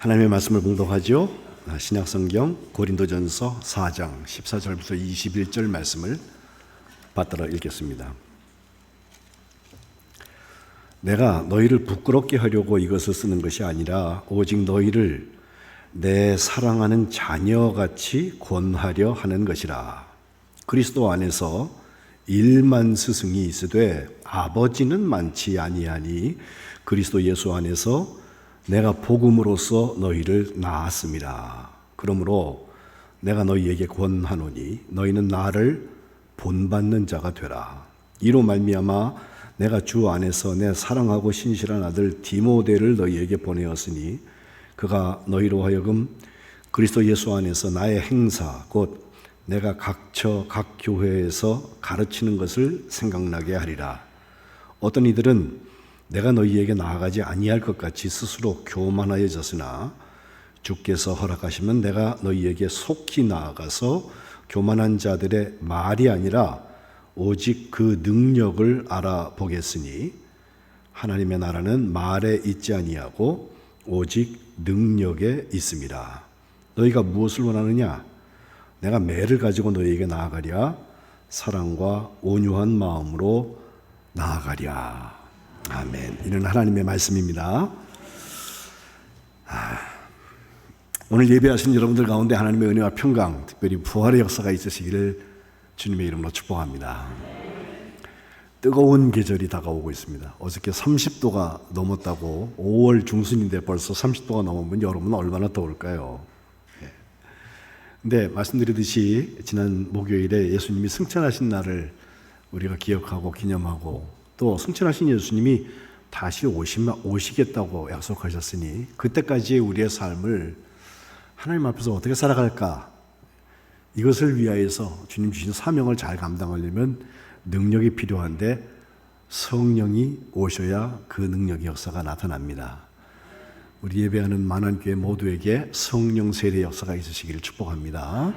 하나님의 말씀을 공독하죠. 신약성경 고린도전서 4장 14절부터 21절 말씀을 받들어 읽겠습니다. 내가 너희를 부끄럽게 하려고 이것을 쓰는 것이 아니라 오직 너희를 내 사랑하는 자녀같이 권하려 하는 것이라. 그리스도 안에서 1만 스승이 있으되 아버지는 많지 아니하니 그리스도 예수 안에서 내가 복음으로써 너희를 낳았습니다. 그러므로 내가 너희에게 권하노니 너희는 나를 본받는 자가 되라. 이로 말미암아 내가 주 안에서 내 사랑하고 신실한 아들 디모데를 너희에게 보내었으니 그가 너희로 하여금 그리스도 예수 안에서 나의 행사 곧 내가 각처 각 교회에서 가르치는 것을 생각나게 하리라. 어떤 이들은 내가 너희에게 나아가지 아니할 것 같이 스스로 교만하여졌으나 주께서 허락하시면 내가 너희에게 속히 나아가서 교만한 자들의 말이 아니라 오직 그 능력을 알아보겠으니 하나님의 나라는 말에 있지 아니하고 오직 능력에 있습니다. 너희가 무엇을 원하느냐? 내가 매를 가지고 너희에게 나아가랴. 사랑과 온유한 마음으로 나아가랴. 아멘. 이는 하나님의 말씀입니다. 오늘 예배하신 여러분들 가운데 하나님의 은혜와 평강, 특별히 부활의 역사가 있으시기를 주님의 이름으로 축복합니다. 뜨거운 계절이 다가오고 있습니다. 어저께 30도가 넘었다고, 5월 중순인데 벌써 30도가 넘으면 여러분은 얼마나 더울까요? 근데 말씀드리듯이 지난 목요일에 예수님이 승천하신 날을 우리가 기억하고 기념하고 또 승천하신 예수님이 다시 오시겠다고 약속하셨으니 그때까지의 우리의 삶을 하나님 앞에서 어떻게 살아갈까? 이것을 위하여서 주님 주신 사명을 잘 감당하려면 능력이 필요한데 성령이 오셔야 그 능력의 역사가 나타납니다. 우리 예배하는 만안교회 모두에게 성령 세례 역사가 있으시기를 축복합니다.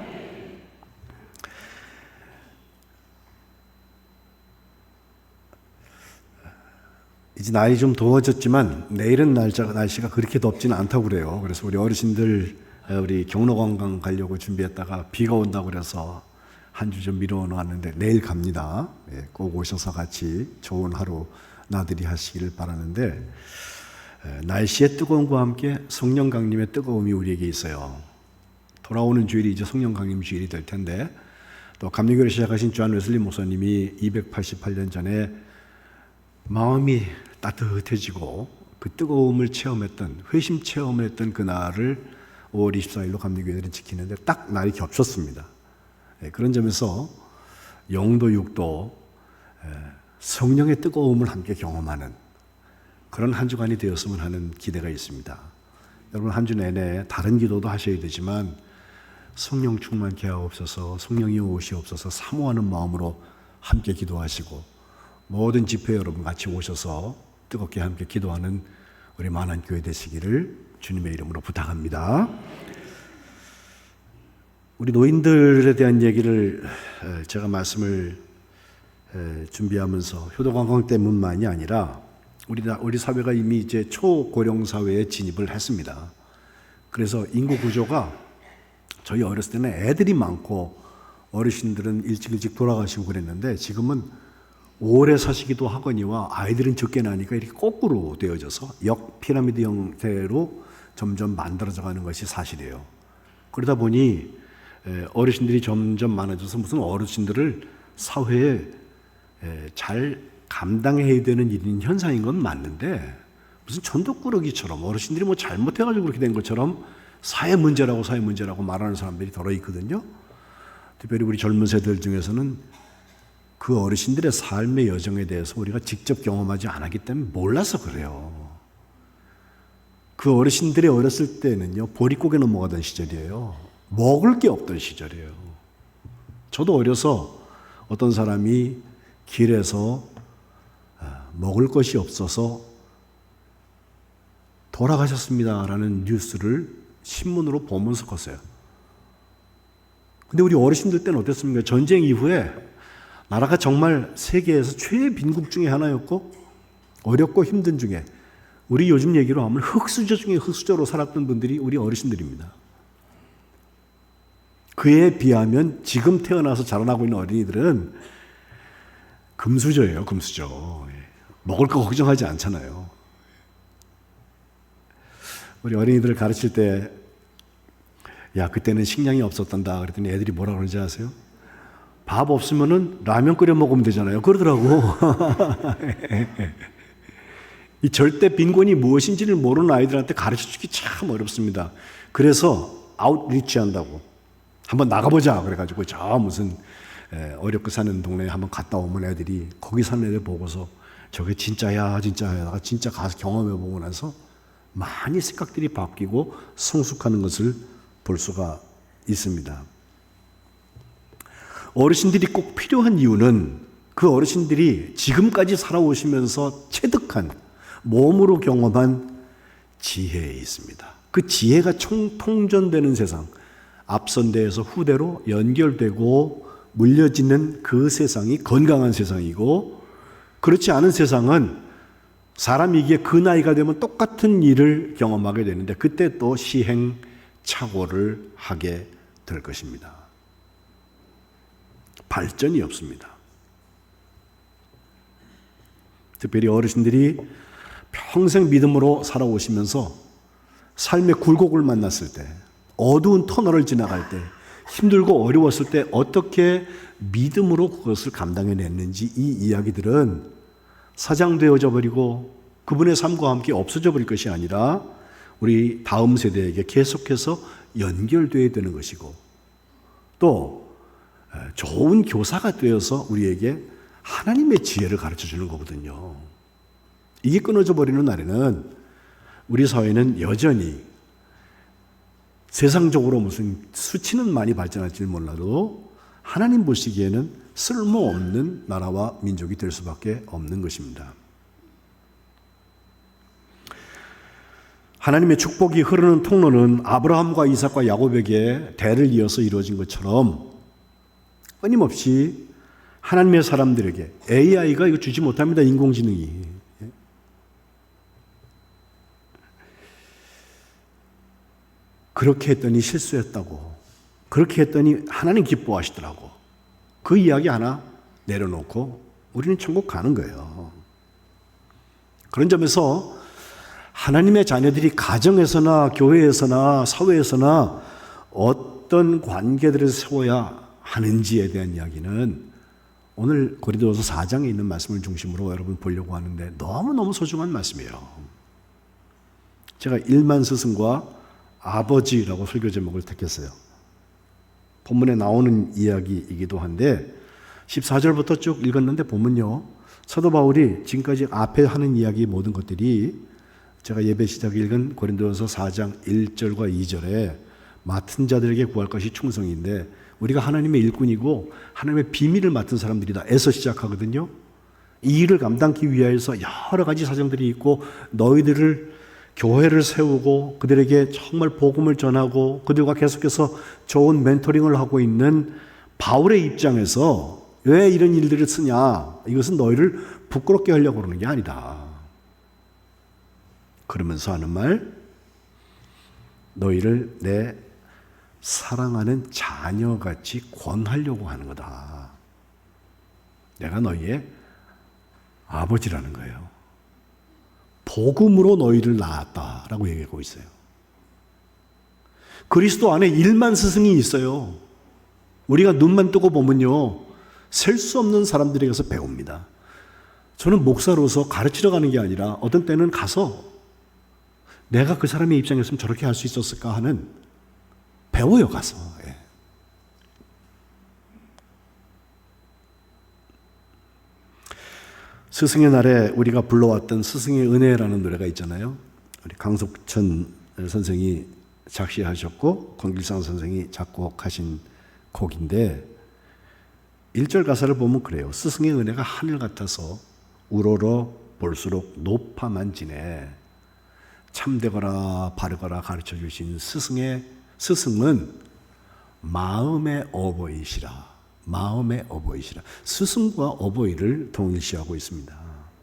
이제 날이 좀 더워졌지만 내일은 날씨가 그렇게 덥지는 않다고 그래요. 그래서 우리 어르신들 우리 경로관광 가려고 준비했다가 비가 온다고 그래서 한 주 좀 미뤄 놓았는데 내일 갑니다. 꼭 오셔서 같이 좋은 하루 나들이 하시기를 바라는데 날씨의 뜨거움과 함께 성령 강림의 뜨거움이 우리에게 있어요. 돌아오는 주일이 이제 성령 강림 주일이 될 텐데 또 감리교를 시작하신 존 웨슬리 목사님이 288년 전에 마음이 따뜻해지고 그 뜨거움을 체험했던 회심 체험을 했던 그날을 5월 24일로 감리교회들은 지키는데 딱 날이 겹쳤습니다. 그런 점에서 영도 육도 성령의 뜨거움을 함께 경험하는 그런 한 주간이 되었으면 하는 기대가 있습니다. 여러분 한 주 내내 다른 기도도 하셔야 되지만 성령 충만케 하옵소서, 성령이 오시옵소서 사모하는 마음으로 함께 기도하시고 모든 집회 여러분 같이 오셔서 뜨겁게 함께 기도하는 우리 만안교회 되시기를 주님의 이름으로 부탁합니다. 우리 노인들에 대한 얘기를 제가 말씀을 준비하면서 효도관광 때문만이 아니라 우리 사회가 이미 이제 초고령 사회에 진입을 했습니다. 그래서 인구 구조가 저희 어렸을 때는 애들이 많고 어르신들은 일찍 돌아가시고 그랬는데 지금은 오래 사시기도 하거니와 아이들은 적게 나니까 이렇게 거꾸로 되어져서 피라미드 형태로 점점 만들어져 가는 것이 사실이에요. 그러다 보니 어르신들이 점점 많아져서 무슨 어르신들을 사회에 잘 감당해야 되는 일인 현상인 건 맞는데 무슨 전도꾸러기처럼 어르신들이 뭐 잘못해가지고 그렇게 된 것처럼 사회 문제라고 말하는 사람들이 더러 있거든요. 특별히 우리 젊은 세대들 중에서는 그 어르신들의 삶의 여정에 대해서 우리가 직접 경험하지 않았기 때문에 몰라서 그래요. 그 어르신들이 어렸을 때는요, 보릿고개 넘어가던 시절이에요. 먹을 게 없던 시절이에요. 저도 어려서 어떤 사람이 길에서 먹을 것이 없어서 돌아가셨습니다라는 뉴스를 신문으로 보면서 컸어요. 근데 우리 어르신들 때는 어땠습니까? 전쟁 이후에 나라가 정말 세계에서 최빈국 중에 하나였고 어렵고 힘든 중에 우리 요즘 얘기로 하면 흙수저 중에 흙수저로 살았던 분들이 우리 어르신들입니다. 그에 비하면 지금 태어나서 자라나고 있는 어린이들은 금수저예요, 금수저. 먹을 거 걱정하지 않잖아요. 우리 어린이들을 가르칠 때, 야, 그때는 식량이 없었단다. 그랬더니 애들이 뭐라 그러는지 아세요? 밥 없으면은 라면 끓여 먹으면 되잖아요. 그러더라고. 이 절대 빈곤이 무엇인지를 모르는 아이들한테 가르쳐 주기 참 어렵습니다. 그래서 아웃리치 한다고. 한번 나가보자. 그래가지고 저 무슨 어렵게 사는 동네에 한번 갔다 오면 애들이 거기 사는 애들 보고서 저게 진짜야, 진짜야. 내가 진짜 가서 경험해보고 나서 많이 생각들이 바뀌고 성숙하는 것을 볼 수가 있습니다. 어르신들이 꼭 필요한 이유는 그 어르신들이 지금까지 살아오시면서 체득한 몸으로 경험한 지혜에 있습니다. 그 지혜가 통전되는 세상, 앞선대에서 후대로 연결되고 물려지는 그 세상이 건강한 세상이고, 그렇지 않은 세상은 사람이기에 그 나이가 되면 똑같은 일을 경험하게 되는데 그때 또 시행착오를 하게 될 것입니다. 발전이 없습니다. 특별히 어르신들이 평생 믿음으로 살아오시면서 삶의 굴곡을 만났을 때, 어두운 터널을 지나갈 때, 힘들고 어려웠을 때 어떻게 믿음으로 그것을 감당해냈는지, 이 이야기들은 사장되어져 버리고 그분의 삶과 함께 없어져 버릴 것이 아니라 우리 다음 세대에게 계속해서 연결되어야 되는 것이고, 또 좋은 교사가 되어서 우리에게 하나님의 지혜를 가르쳐 주는 거거든요. 이게 끊어져 버리는 날에는 우리 사회는 여전히 세상적으로 무슨 수치는 많이 발전할지 몰라도 하나님 보시기에는 쓸모없는 나라와 민족이 될 수밖에 없는 것입니다. 하나님의 축복이 흐르는 통로는 아브라함과 이삭과 야곱에게 대를 이어서 이루어진 것처럼 끊임없이 하나님의 사람들에게, AI가 이거 주지 못합니다. 인공지능이. 그렇게 했더니 실수했다고, 그렇게 했더니 하나님 기뻐하시더라고, 그 이야기 하나 내려놓고 우리는 천국 가는 거예요. 그런 점에서 하나님의 자녀들이 가정에서나 교회에서나 사회에서나 어떤 관계들을 세워야 하는지에 대한 이야기는 오늘 고린도후서 4장에 있는 말씀을 중심으로 여러분 보려고 하는데 너무너무 소중한 말씀이에요. 제가 일만 스승과 아버지라고 설교 제목을 택했어요. 본문에 나오는 이야기이기도 한데 14절부터 쭉 읽었는데 보면요, 사도 바울이 지금까지 앞에 하는 이야기 모든 것들이 제가 예배 시작에 읽은 고린도후서 4장 1절과 2절에 맡은 자들에게 구할 것이 충성인데, 우리가 하나님의 일꾼이고 하나님의 비밀을 맡은 사람들이다 에서 시작하거든요. 이 일을 감당하기 위해서 여러 가지 사정들이 있고, 너희들을 교회를 세우고 그들에게 정말 복음을 전하고 그들과 계속해서 좋은 멘토링을 하고 있는 바울의 입장에서 왜 이런 일들을 쓰냐, 이것은 너희를 부끄럽게 하려고 그러는 게 아니다. 그러면서 하는 말, 너희를 내 사랑하는 자녀같이 권하려고 하는 거다. 내가 너희의 아버지라는 거예요. 복음으로 너희를 낳았다라고 얘기하고 있어요. 그리스도 안에 1만 스승이 있어요. 우리가 눈만 뜨고 보면요, 셀 수 없는 사람들에게서 배웁니다. 저는 목사로서 가르치러 가는 게 아니라 어떤 때는 가서 내가 그 사람의 입장이었으면 저렇게 할 수 있었을까 하는, 배워요, 가서. 예. 스승의 날에 우리가 불러왔던 스승의 은혜라는 노래가 있잖아요. 우리 강석천 선생이 작시하셨고 권길상 선생이 작곡하신 곡인데 1절 가사를 보면 그래요. 스승의 은혜가 하늘 같아서 우러러 볼수록 높아만 지네. 참되거라 바르거라 가르쳐 주신 스승은 마음의 어버이시라. 마음의 어버이시라. 스승과 어버이를 동일시하고 있습니다.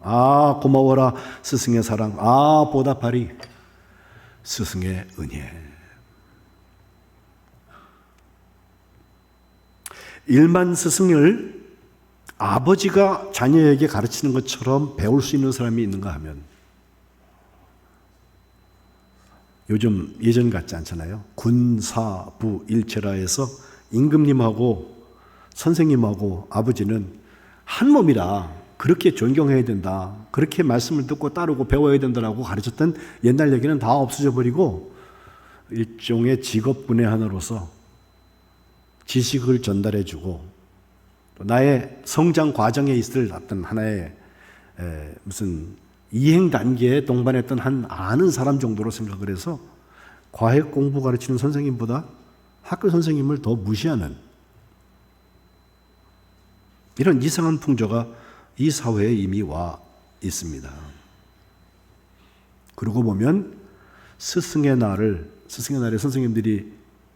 아, 고마워라 스승의 사랑. 아, 보답하리 스승의 은혜. 일만 스승을 아버지가 자녀에게 가르치는 것처럼 배울 수 있는 사람이 있는가 하면 요즘 예전 같지 않잖아요. 군사부 일체라에서 임금님하고 선생님하고 아버지는 한 몸이라 그렇게 존경해야 된다, 그렇게 말씀을 듣고 따르고 배워야 된다라고 가르쳤던 옛날 얘기는 다 없어져 버리고 일종의 직업군의 하나로서 지식을 전달해주고 또 나의 성장 과정에 있을 어떤 하나의 무슨 이행 단계에 동반했던 한 아는 사람 정도로 생각을 해서 과학 공부 가르치는 선생님보다 학교 선생님을 더 무시하는 이런 이상한 풍조가 이 사회에 이미 와 있습니다. 그러고 보면 스승의 날에 선생님들이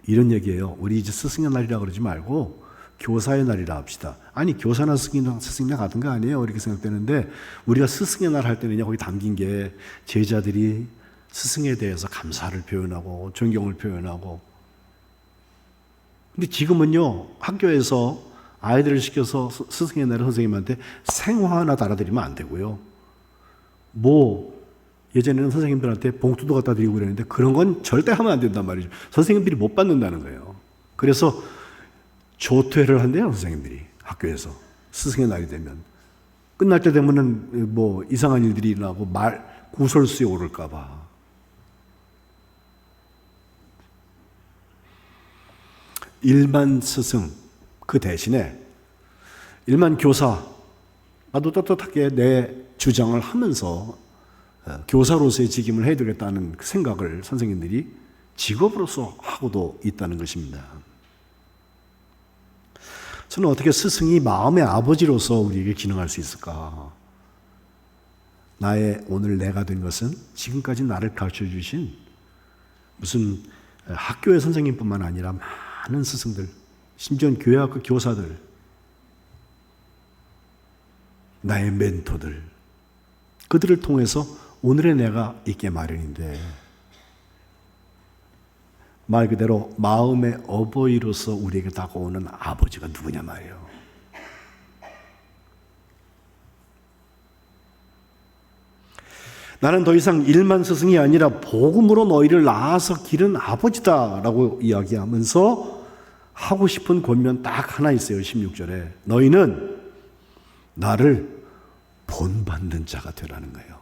이런 얘기예요. 우리 이제 스승의 날이라 그러지 말고 교사의 날이라 합시다. 아니, 교사나 스승이나 같은 거 아니에요? 이렇게 생각되는데 우리가 스승의 날 할 때는 거기 담긴 게 제자들이 스승에 대해서 감사를 표현하고 존경을 표현하고. 근데 지금은요, 학교에서 아이들을 시켜서 스승의 날을 선생님한테 생화 하나 달아드리면 안 되고요. 예전에는 선생님들한테 봉투도 갖다 드리고 그랬는데 그런 건 절대 하면 안 된단 말이죠. 선생님들이 못 받는다는 거예요. 그래서 조퇴를 한대요, 선생님들이 학교에서. 스승의 날이 되면 끝날 때 되면은 이상한 일들이 일어나고 구설수에 오를까 봐. 일반 스승 그 대신에 일반 교사, 나도 떳떳하게 내 주장을 하면서 교사로서의 직임을 해야 되겠다는 그 생각을 선생님들이 직업으로서 하고도 있다는 것입니다. 저는 어떻게 스승이 마음의 아버지로서 우리에게 기능할 수 있을까? 오늘 내가 된 것은 지금까지 나를 가르쳐 주신 무슨 학교의 선생님뿐만 아니라 많은 스승들, 심지어 교회학교 교사들, 나의 멘토들, 그들을 통해서 오늘의 내가 있게 마련인데, 말 그대로 마음의 어버이로서 우리에게 다가오는 아버지가 누구냐 말이에요. 나는 더 이상 일만 스승이 아니라 복음으로 너희를 낳아서 기른 아버지다라고 이야기하면서 하고 싶은 권면 딱 하나 있어요. 16절에 너희는 나를 본받는 자가 되라는 거예요.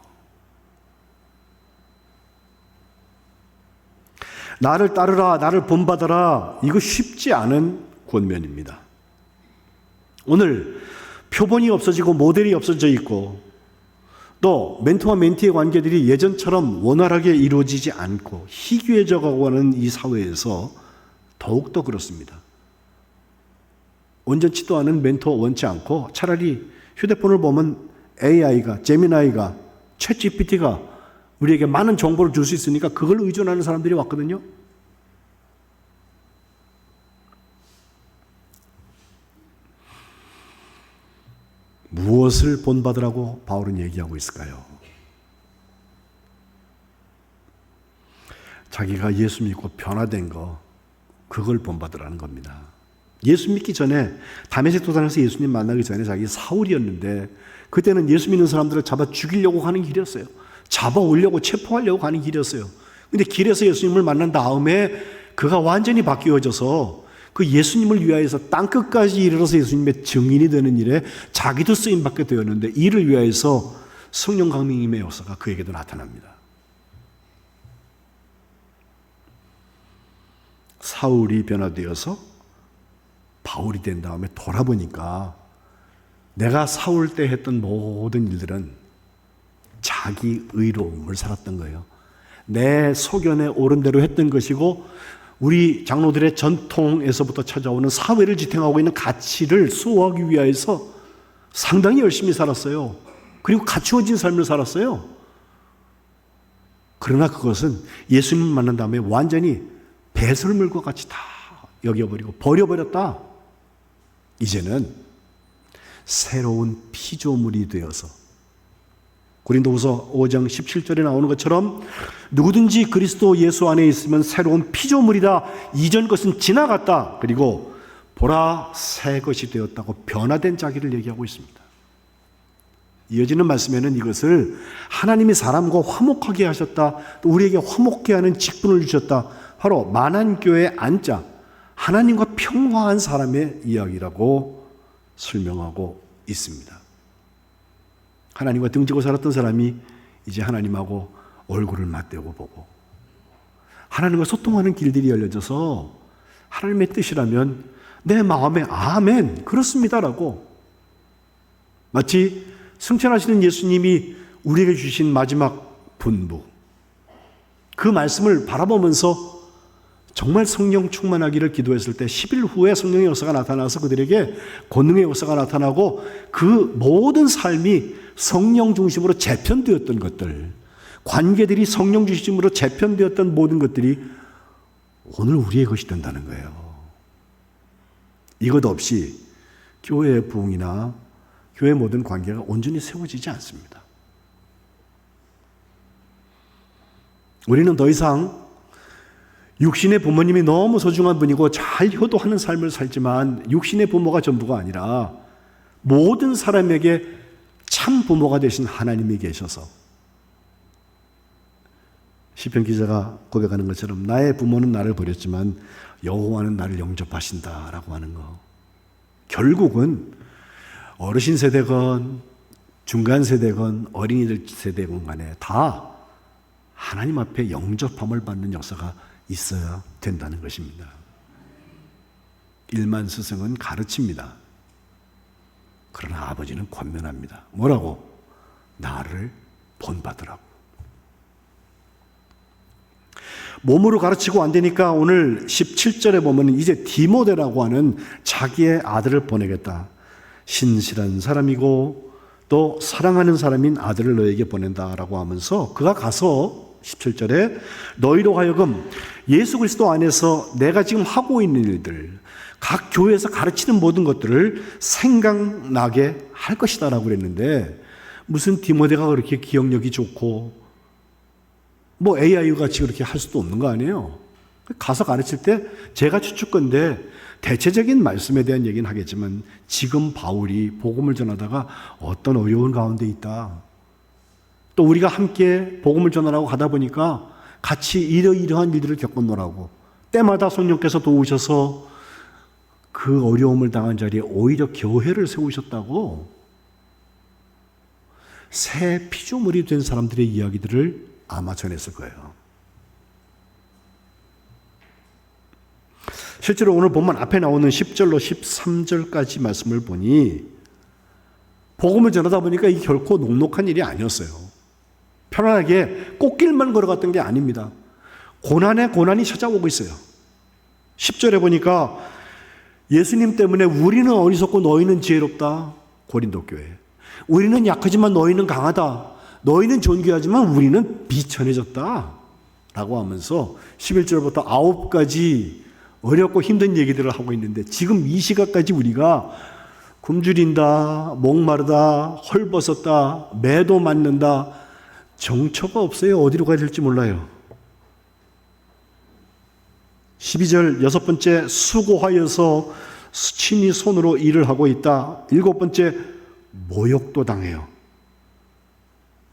나를 따르라, 나를 본받아라, 이거 쉽지 않은 권면입니다. 오늘 표본이 없어지고 모델이 없어져 있고 또 멘토와 멘티의 관계들이 예전처럼 원활하게 이루어지지 않고 희귀해져 가고 하는 이 사회에서 더욱더 그렇습니다. 온전치도 않은 멘토 원치 않고 차라리 휴대폰을 보면 AI가, 제미나이가, 챗GPT가 우리에게 많은 정보를 줄 수 있으니까 그걸 의존하는 사람들이 왔거든요. 무엇을 본받으라고 바울은 얘기하고 있을까요? 자기가 예수 믿고 변화된 거, 그걸 본받으라는 겁니다. 예수 믿기 전에 다메섹 도상에서 예수님 만나기 전에 자기 사울이었는데 그때는 예수 믿는 사람들을 잡아 죽이려고 하는 길이었어요. 잡아오려고 체포하려고 하는 길이었어요. 근데 길에서 예수님을 만난 다음에 그가 완전히 바뀌어져서 그 예수님을 위하여서 땅끝까지 이르러서 예수님의 증인이 되는 일에 자기도 쓰임받게 되었는데 이를 위하여서 성령 강림의 역사가 그에게도 나타납니다. 사울이 변화되어서 바울이 된 다음에 돌아보니까 내가 사울 때 했던 모든 일들은 자기 의로움을 살았던 거예요. 내 소견에 옳은 대로 했던 것이고 우리 장로들의 전통에서부터 찾아오는 사회를 지탱하고 있는 가치를 수호하기 위해서 상당히 열심히 살았어요. 그리고 갖추어진 삶을 살았어요. 그러나 그것은 예수님 만난 다음에 완전히 배설물과 같이 다 여겨버리고 버려버렸다. 이제는 새로운 피조물이 되어서 고린도후서 5장 17절에 나오는 것처럼 누구든지 그리스도 예수 안에 있으면 새로운 피조물이다. 이전 것은 지나갔다. 그리고 보라 새 것이 되었다고 변화된 자기를 얘기하고 있습니다. 이어지는 말씀에는 이것을 하나님이 사람과 화목하게 하셨다. 또 우리에게 화목케 하는 직분을 주셨다. 바로 만한교회 안자, 하나님과 평화한 사람의 이야기라고 설명하고 있습니다. 하나님과 등지고 살았던 사람이 이제 하나님하고 얼굴을 맞대고 보고 하나님과 소통하는 길들이 열려져서 하나님의 뜻이라면 내 마음에 아멘 그렇습니다라고, 마치 승천하시는 예수님이 우리에게 주신 마지막 분부, 그 말씀을 바라보면서 정말 성령 충만하기를 기도했을 때 10일 후에 성령의 역사가 나타나서 그들에게 권능의 역사가 나타나고 그 모든 삶이 성령 중심으로 재편되었던 것들, 관계들이 성령 중심으로 재편되었던 모든 것들이 오늘 우리의 것이 된다는 거예요. 이것 없이 교회의 부흥이나 교회의 모든 관계가 온전히 세워지지 않습니다. 우리는 더 이상 육신의 부모님이 너무 소중한 분이고 잘 효도하는 삶을 살지만 육신의 부모가 전부가 아니라 모든 사람에게 참 부모가 되신 하나님이 계셔서, 시편 기자가 고백하는 것처럼 나의 부모는 나를 버렸지만 여호와는 나를 영접하신다라고 하는 거, 결국은 어르신 세대건 중간 세대건 어린이들 세대건 간에 다 하나님 앞에 영접함을 받는 역사가 있어야 된다는 것입니다. 일만 스승은 가르칩니다. 그러나 아버지는 권면합니다. 뭐라고? 나를 본받으라고. 몸으로 가르치고 안 되니까 오늘 17절에 보면 이제 디모데라고 하는 자기의 아들을 보내겠다. 신실한 사람이고 또 사랑하는 사람인 아들을 너에게 보낸다라고 하면서 그가 가서 17절에 너희로 하여금 예수 그리스도 안에서 내가 지금 하고 있는 일들, 각 교회에서 가르치는 모든 것들을 생각나게 할 것이다 라고 그랬는데, 무슨 디모데가 그렇게 기억력이 좋고 뭐 AIU 같이 그렇게 할 수도 없는 거 아니에요. 가서 가르칠 때 제가 추측건데 대체적인 말씀에 대한 얘기는 하겠지만 지금 바울이 복음을 전하다가 어떤 어려운 가운데 있다, 또 우리가 함께 복음을 전하라고 가다 보니까 같이 이러이러한 일들을 겪었노라고, 때마다 성령께서 도우셔서 그 어려움을 당한 자리에 오히려 교회를 세우셨다고, 새 피조물이 된 사람들의 이야기들을 아마 전했을 거예요. 실제로 오늘 본문 앞에 나오는 10절로 13절까지 말씀을 보니 복음을 전하다 보니까 이게 결코 녹록한 일이 아니었어요. 편안하게 꽃길만 걸어갔던 게 아닙니다. 고난에 고난이 찾아오고 있어요. 10절에 보니까 예수님 때문에 우리는 어리석고 너희는 지혜롭다. 고린도 교회. 우리는 약하지만 너희는 강하다. 너희는 존귀하지만 우리는 비천해졌다. 라고 하면서 11절부터 9가지 어렵고 힘든 얘기들을 하고 있는데, 지금 이 시각까지 우리가 굶주린다, 목마르다, 헐벗었다, 매도 맞는다, 정처가 없어요. 어디로 가야 될지 몰라요. 12절 6번째, 수고하여서 친히 손으로 일을 하고 있다. 7번째, 모욕도 당해요.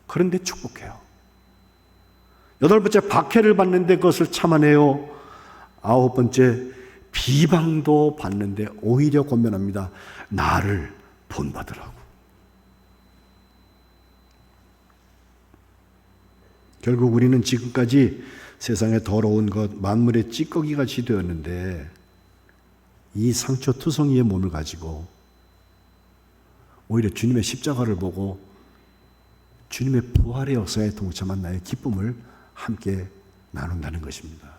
그런데 축복해요. 8번째, 박해를 받는데 그것을 참아내요. 9번째, 비방도 받는데 오히려 권면합니다. 나를 본받으라고. 결국 우리는 지금까지 세상에 더러운 것, 만물의 찌꺼기같이 되었는데 이 상처 투성이의 몸을 가지고 오히려 주님의 십자가를 보고 주님의 부활의 역사에 동참한 나의 기쁨을 함께 나눈다는 것입니다.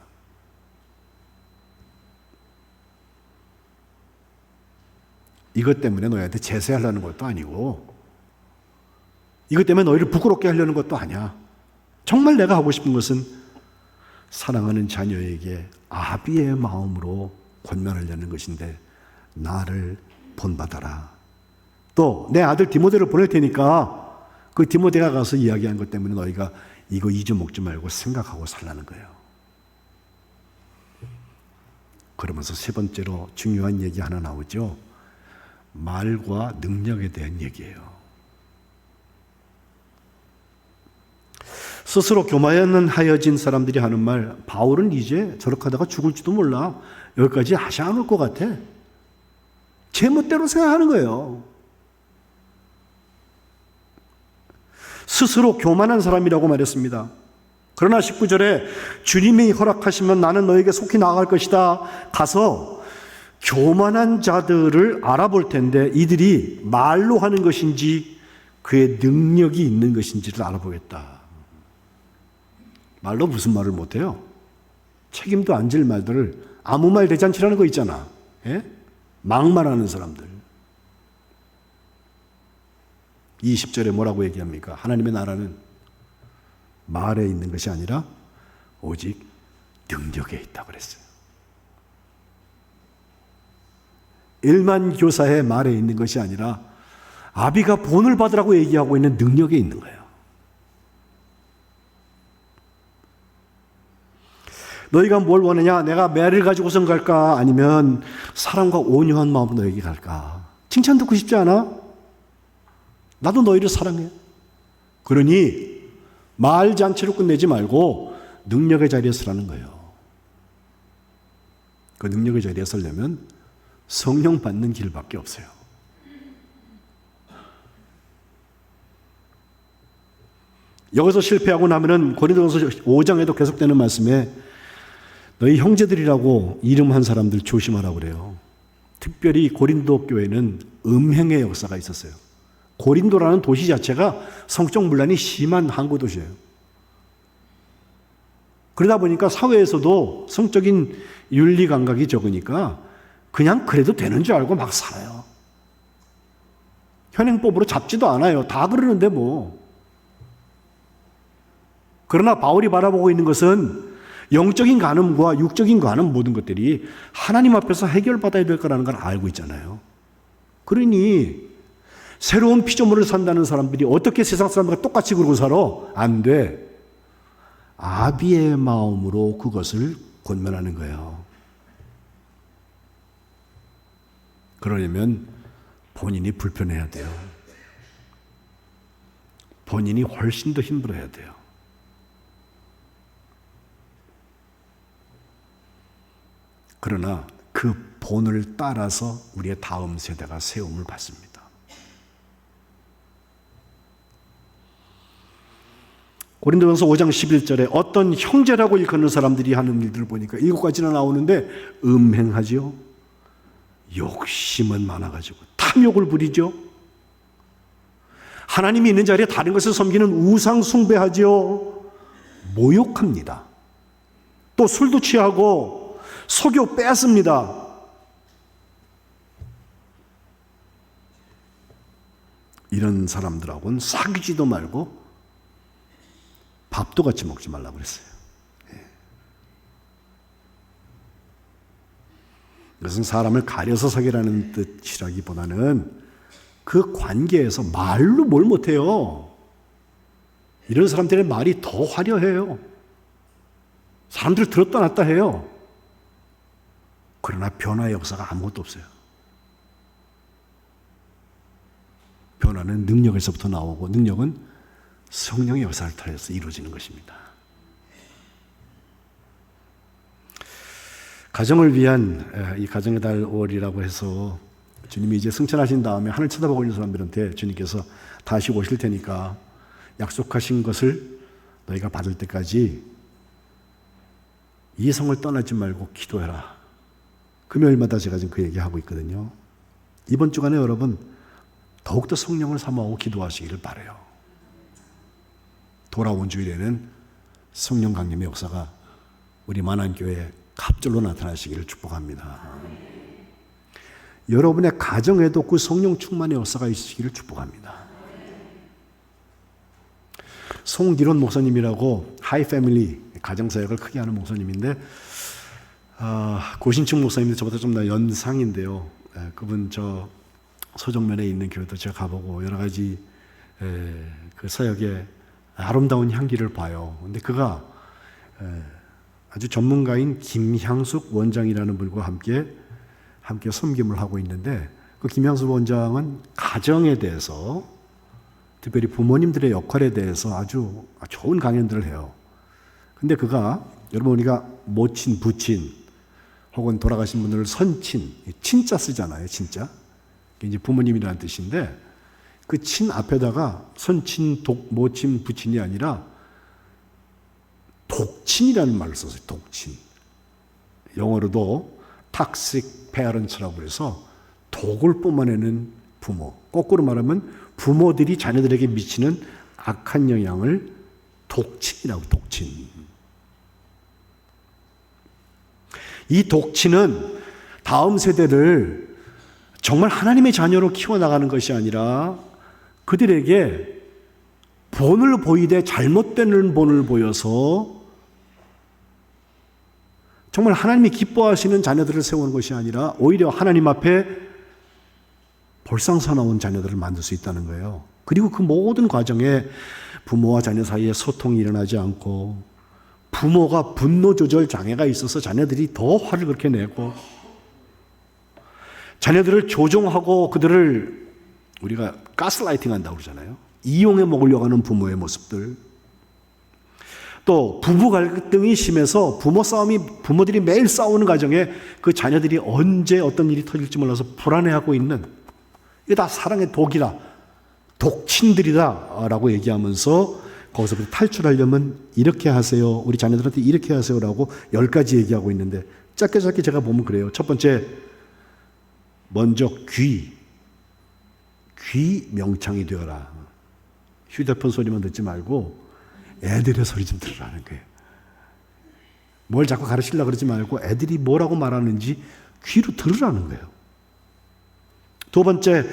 이것 때문에 너희한테 제세하려는 것도 아니고, 이것 때문에 너희를 부끄럽게 하려는 것도 아니야. 정말 내가 하고 싶은 것은 사랑하는 자녀에게 아비의 마음으로 권면하려는 것인데, 나를 본받아라. 또 내 아들 디모데를 보낼 테니까 그 디모데가 가서 이야기한 것 때문에 너희가 이거 잊어먹지 말고 생각하고 살라는 거예요. 그러면서 세 번째로 중요한 얘기 하나 나오죠. 말과 능력에 대한 얘기예요. 스스로 교만하여진 사람들이 하는 말, 바울은 이제 저렇게 하다가 죽을지도 몰라. 여기까지 하지 않을 것 같아. 제멋대로 생각하는 거예요. 스스로 교만한 사람이라고 말했습니다. 그러나 19절에 주님이 허락하시면 나는 너에게 속히 나아갈 것이다. 가서 교만한 자들을 알아볼 텐데 이들이 말로 하는 것인지 그의 능력이 있는 것인지를 알아보겠다. 말로 무슨 말을 못해요? 책임도 안 질 말들을 아무 말 대잔치라는 거 있잖아. 예? 막말하는 사람들. 20절에 뭐라고 얘기합니까? 하나님의 나라는 말에 있는 것이 아니라 오직 능력에 있다고 그랬어요. 일만 교사의 말에 있는 것이 아니라 아비가 본을 받으라고 얘기하고 있는 능력에 있는 거예요. 너희가 뭘 원하냐? 내가 매를 가지고선 갈까? 아니면 사랑과 온유한 마음으로 너에게 갈까? 칭찬 듣고 싶지 않아? 나도 너희를 사랑해. 그러니 말 잔치로 끝내지 말고 능력의 자리에 서라는 거예요. 그 능력의 자리에 서려면 성령 받는 길밖에 없어요. 여기서 실패하고 나면은 고린도전서 5장에도 계속되는 말씀에 너희 형제들이라고 이름한 사람들 조심하라고 그래요. 특별히 고린도 교회는 음행의 역사가 있었어요. 고린도라는 도시 자체가 성적 문란이 심한 항구 도시예요. 그러다 보니까 사회에서도 성적인 윤리 감각이 적으니까 그냥 그래도 되는 줄 알고 막 살아요. 현행법으로 잡지도 않아요. 다 그러는데 뭐. 그러나 바울이 바라보고 있는 것은 영적인 간음과 육적인 간음 모든 것들이 하나님 앞에서 해결받아야 될 거라는 걸 알고 있잖아요. 그러니 새로운 피조물을 산다는 사람들이 어떻게 세상 사람들과 똑같이 그러고 살아? 안 돼. 아비의 마음으로 그것을 권면하는 거예요. 그러려면 본인이 불편해야 돼요. 본인이 훨씬 더 힘들어야 돼요. 그러나 그 본을 따라서 우리의 다음 세대가 세움을 받습니다. 고린도전서 5장 11절에 어떤 형제라고 일컫는 사람들이 하는 일들을 보니까 7가지나 나오는데 음행하죠. 욕심은 많아가지고 탐욕을 부리죠. 하나님이 있는 자리에 다른 것을 섬기는 우상 숭배하죠. 모욕합니다. 또 술도 취하고 속여 뺐습니다. 이런 사람들하고는 사귀지도 말고 밥도 같이 먹지 말라고 그랬어요. 이것은 사람을 가려서 사귀라는 뜻이라기보다는 그 관계에서 말로 뭘 못해요. 이런 사람들의 말이 더 화려해요. 사람들 들었다 놨다 해요. 그러나 변화의 역사가 아무것도 없어요. 변화는 능력에서부터 나오고 능력은 성령의 역사를 통해서 이루어지는 것입니다. 가정을 위한 이 가정의 달 5월이라고 해서 주님이 이제 승천하신 다음에 하늘 쳐다보고 있는 사람들한테 주님께서 다시 오실 테니까 약속하신 것을 너희가 받을 때까지 이 성을 떠나지 말고 기도해라. 금요일마다 제가 지금 그 얘기하고 있거든요. 이번 주간에 여러분 더욱더 성령을 사모하고 기도하시기를 바라요. 돌아온 주일에는 성령 강림의 역사가 우리 만안교회에 갑절로 나타나시기를 축복합니다. 여러분의 가정에도 그 성령 충만의 역사가 있으시기를 축복합니다. 송기론 목사님이라고 하이패밀리 가정사역을 크게 하는 목사님인데 고신층 목사님인데 저보다 좀 더 연상인데요. 그분 저 서정면에 있는 교회도 제가 가보고 여러 가지 그 서역의 아름다운 향기를 봐요. 근데 그가 아주 전문가인 김향숙 원장이라는 분과 함께 섬김을 하고 있는데, 그 김향숙 원장은 가정에 대해서, 특별히 부모님들의 역할에 대해서 아주 좋은 강연들을 해요. 근데 그가, 여러분 우리가 모친, 부친 혹은 돌아가신 분들을 선친, 친자 쓰잖아요. 친자. 이게 이제 부모님이라는 뜻인데, 그 친 앞에다가 선친, 모친, 부친이 아니라 독친이라는 말을 썼어요. 독친. 영어로도 toxic parents라고 해서 독을 뿜어내는 부모. 거꾸로 말하면 부모들이 자녀들에게 미치는 악한 영향을 독친이라고, 독친. 이 독친은 다음 세대를 정말 하나님의 자녀로 키워나가는 것이 아니라 그들에게 본을 보이되 잘못된 본을 보여서 정말 하나님이 기뻐하시는 자녀들을 세우는 것이 아니라 오히려 하나님 앞에 볼상사나운 자녀들을 만들 수 있다는 거예요. 그리고 그 모든 과정에 부모와 자녀 사이에 소통이 일어나지 않고, 부모가 분노 조절 장애가 있어서 자녀들이 더 화를 그렇게 내고, 자녀들을 조종하고 그들을 우리가 가스라이팅 한다고 그러잖아요. 이용해 먹으려고 하는 부모의 모습들. 또 부부 갈등이 심해서 부모들이 매일 싸우는 과정에 그 자녀들이 언제 어떤 일이 터질지 몰라서 불안해하고 있는, 이게 다 사랑의 독이다, 독친들이다 라고 얘기하면서 거기서부터 탈출하려면 이렇게 하세요, 우리 자녀들한테 이렇게 하세요라고 10가지 얘기하고 있는데, 짧게 제가 보면 그래요. 첫 번째, 먼저 귀 명창이 되어라. 휴대폰 소리만 듣지 말고 애들의 소리 좀 들으라는 거예요. 뭘 자꾸 가르치려고 그러지 말고 애들이 뭐라고 말하는지 귀로 들으라는 거예요. 두 번째,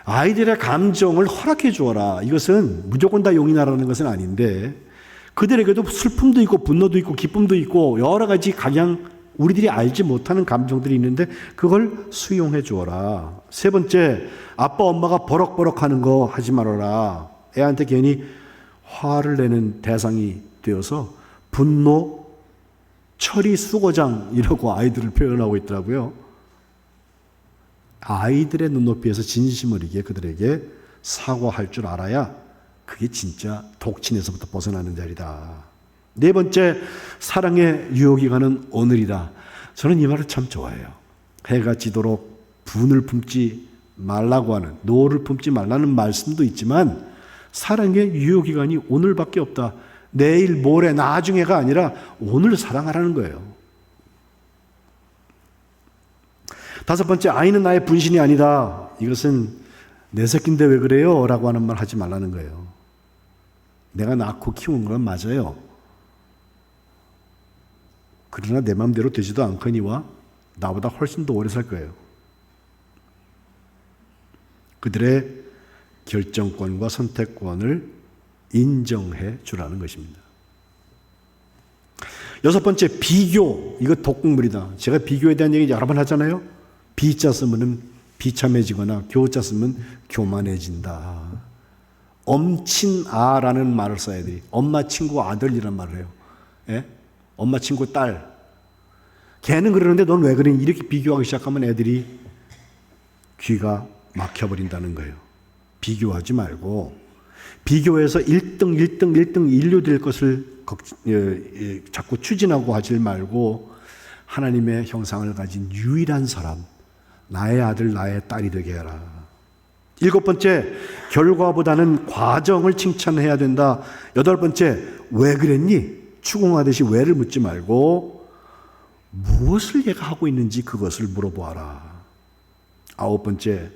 아이들의 감정을 허락해 주어라. 이것은 무조건 다 용인하라는 것은 아닌데, 그들에게도 슬픔도 있고 분노도 있고 기쁨도 있고 여러 가지 각양 우리들이 알지 못하는 감정들이 있는데 그걸 수용해 주어라. 세 번째, 아빠 엄마가 버럭버럭 하는 거 하지 말아라. 애한테 괜히 화를 내는 대상이 되어서 분노 처리 수고장이라고 아이들을 표현하고 있더라고요. 아이들의 눈높이에서 진심 어리게 그들에게 사과할 줄 알아야 그게 진짜 독친에서부터 벗어나는 자리다. 네 번째, 사랑의 유혹이 가는 오늘이다. 저는 이 말을 참 좋아해요. 해가 지도록 분을 품지 말라고 하는, 노를 품지 말라는 말씀도 있지만 사랑의 유효기간이 오늘밖에 없다. 내일, 모레, 나중에가 아니라 오늘 사랑하라는 거예요. 다섯 번째, 아이는 나의 분신이 아니다. 이것은 내 새끼인데 왜 그래요? 라고 하는 말 하지 말라는 거예요. 내가 낳고 키운 건 맞아요. 그러나 내 마음대로 되지도 않거니와 나보다 훨씬 더 오래 살 거예요. 그들의 결정권과 선택권을 인정해 주라는 것입니다. 여섯 번째, 비교. 이거 독극물이다. 제가 비교에 대한 얘기 여러 번 하잖아요. 비자 쓰면 비참해지거나 교자 쓰면 교만해진다. 엄친아라는 말을 써야 돼. 엄마 친구 아들이란 말을 해요. 예? 엄마 친구 딸. 걔는 그러는데 넌 왜 그러니? 이렇게 비교하기 시작하면 애들이 귀가 막혀버린다는 거예요. 비교하지 말고, 비교해서 1등 인류될 것을 자꾸 추진하고 하지 말고 하나님의 형상을 가진 유일한 사람, 나의 아들 나의 딸이 되게 해라. 일곱 번째, 결과보다는 과정을 칭찬해야 된다. 여덟 번째, 왜 그랬니? 추궁하듯이 왜를 묻지 말고 무엇을 얘가 하고 있는지 그것을 물어보아라. 아홉 번째,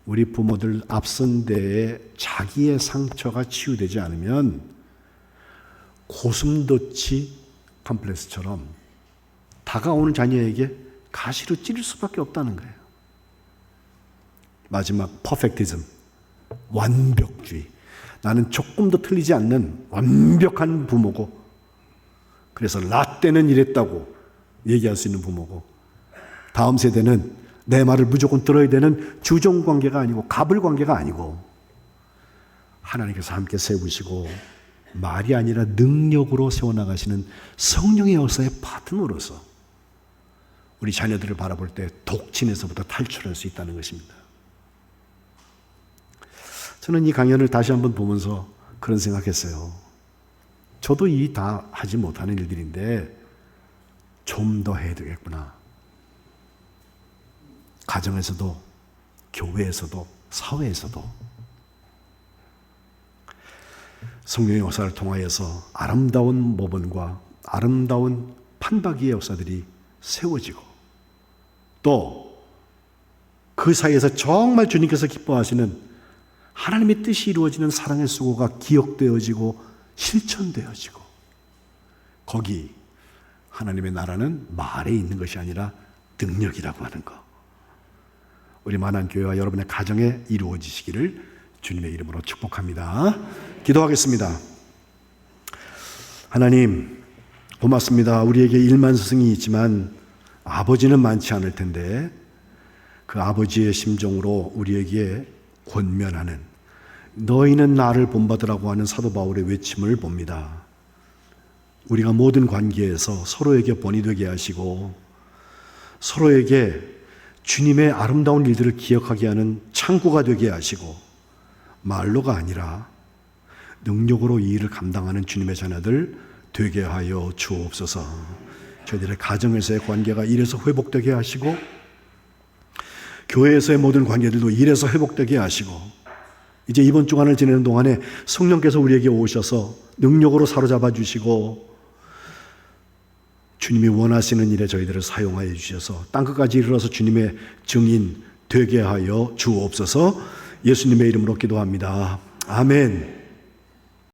우리 부모들 앞선 데에 자기의 상처가 치유되지 않으면 고슴도치 컴플렉스처럼 다가오는 자녀에게 가시로 찌를 수밖에 없다는 거예요. 마지막, 퍼펙티즘, 완벽주의. 나는 조금도 틀리지 않는 완벽한 부모고, 그래서 라떼는 이랬다고 얘기할 수 있는 부모고, 다음 세대는 내 말을 무조건 들어야 되는 주종 관계가 아니고 가불 관계가 아니고 하나님께서 함께 세우시고 말이 아니라 능력으로 세워나가시는 성령의 역사의 파트너로서 우리 자녀들을 바라볼 때 독진에서부터 탈출할 수 있다는 것입니다. 저는 이 강연을 다시 한번 보면서 그런 생각했어요. 저도 이 다 하지 못하는 일들인데 좀 더 해야 되겠구나. 가정에서도, 교회에서도, 사회에서도 성령의 역사를 통하여서 아름다운 모범과 아름다운 판박이의 역사들이 세워지고 또 그 사이에서 정말 주님께서 기뻐하시는 하나님의 뜻이 이루어지는 사랑의 수고가 기억되어지고 실천되어지고 거기 하나님의 나라는 말에 있는 것이 아니라 능력이라고 하는 것. 우리 만안교회와 여러분의 가정에 이루어지시기를 주님의 이름으로 축복합니다. 기도하겠습니다. 하나님 고맙습니다. 우리에게 1만 스승이 있지만 아버지는 많지 않을 텐데 그 아버지의 심정으로 우리에게 권면하는 너희는 나를 본받으라고 하는 사도 바울의 외침을 봅니다. 우리가 모든 관계에서 서로에게 본이 되게 하시고 서로에게 주님의 아름다운 일들을 기억하게 하는 창구가 되게 하시고 말로가 아니라 능력으로 이 일을 감당하는 주님의 자녀들 되게 하여 주옵소서. 저희들의 가정에서의 관계가 이래서 회복되게 하시고 교회에서의 모든 관계들도 이래서 회복되게 하시고 이제 이번 주간을 지내는 동안에 성령께서 우리에게 오셔서 능력으로 사로잡아 주시고 주님이 원하시는 일에 저희들을 사용하여 주셔서 땅끝까지 이르러서 주님의 증인 되게 하여 주옵소서. 예수님의 이름으로 기도합니다. 아멘.